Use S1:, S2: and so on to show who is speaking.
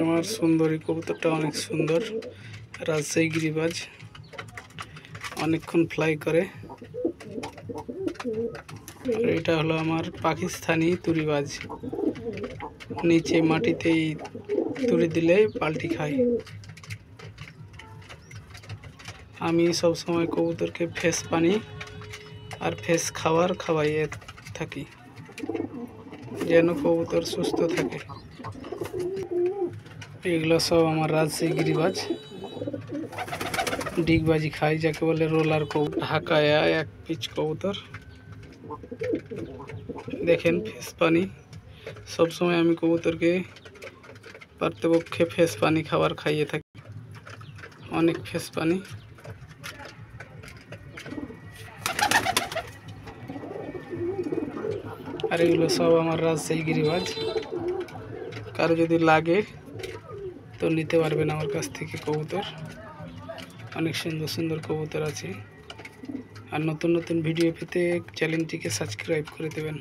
S1: আমার সুন্দরী কবুতরটা অনেক সুন্দর, রাজশাহী গিরিবাজ, অনেকক্ষণ ফ্লাই করে। আর এটা হলো আমার পাকিস্তানি তুরিবাজ, নিচে মাটিতেই তুড়ি দিলে পাল্টি খায়। আমি সব সময় কবুতরকে ফ্রেশ পানি আর ফ্রেশ খাবার খাওয়াইয়ে থাকি যেন কবুতর সুস্থ থাকে। এগুলো সব আমার রাজশাহী গিরিবাজ, ডিগবাজি খায়, যাকে বলে রোলার কবুতর, ঢাকায় এক পিচ কবুতর। দেখেন ফ্রেশ পানি, সবসময় আমি কবুতরকে পারতপক্ষে ফ্রেশ পানি খাবার খাইয়ে থাকি, অনেক ফ্রেশ পানি। আর এগুলো সব আমার রাজশাহী গিরিবাজ। কারো যদি লাগে তো নিতে পারবেন আমার কাছ থেকে কবুতর, অনেক সুন্দর সুন্দর কবুতর আছে। আর নতুন নতুন ভিডিও পেতে চ্যানেলটিকে সাবস্ক্রাইব করে দেবেন।